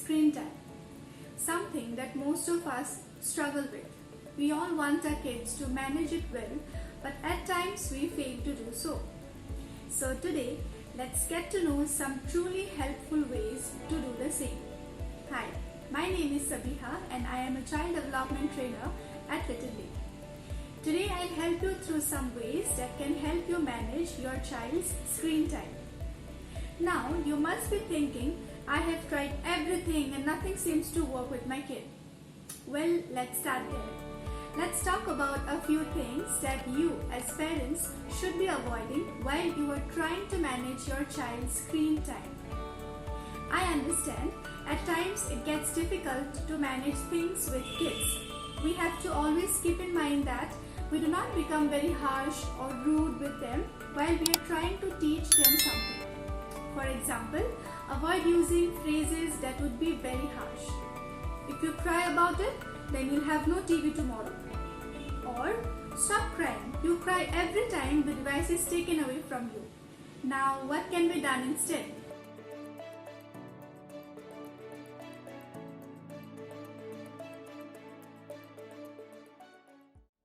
screen time, something that most of us struggle with. We all want our kids to manage it well, but at times we fail to do so. So today, let's get to know some truly helpful ways to do the same. Hi, my name is Sabiha and I am a child development trainer at Little League. Today I'll help you through some ways that can help you manage your child's screen time. Now you must be thinking, I have tried everything and nothing seems to work with my kid. Well, let's start there. Let's talk about a few things that you as parents should be avoiding while you are trying to manage your child's screen time. I understand at times it gets difficult to manage things with kids. We have to always keep in mind that we do not become very harsh or rude with them while we are trying to teach them something. For example, avoid using phrases that would be very harsh. If you cry about it, then you'll have no TV tomorrow. Or, stop crying. You cry every time the device is taken away from you. Now, what can be done instead?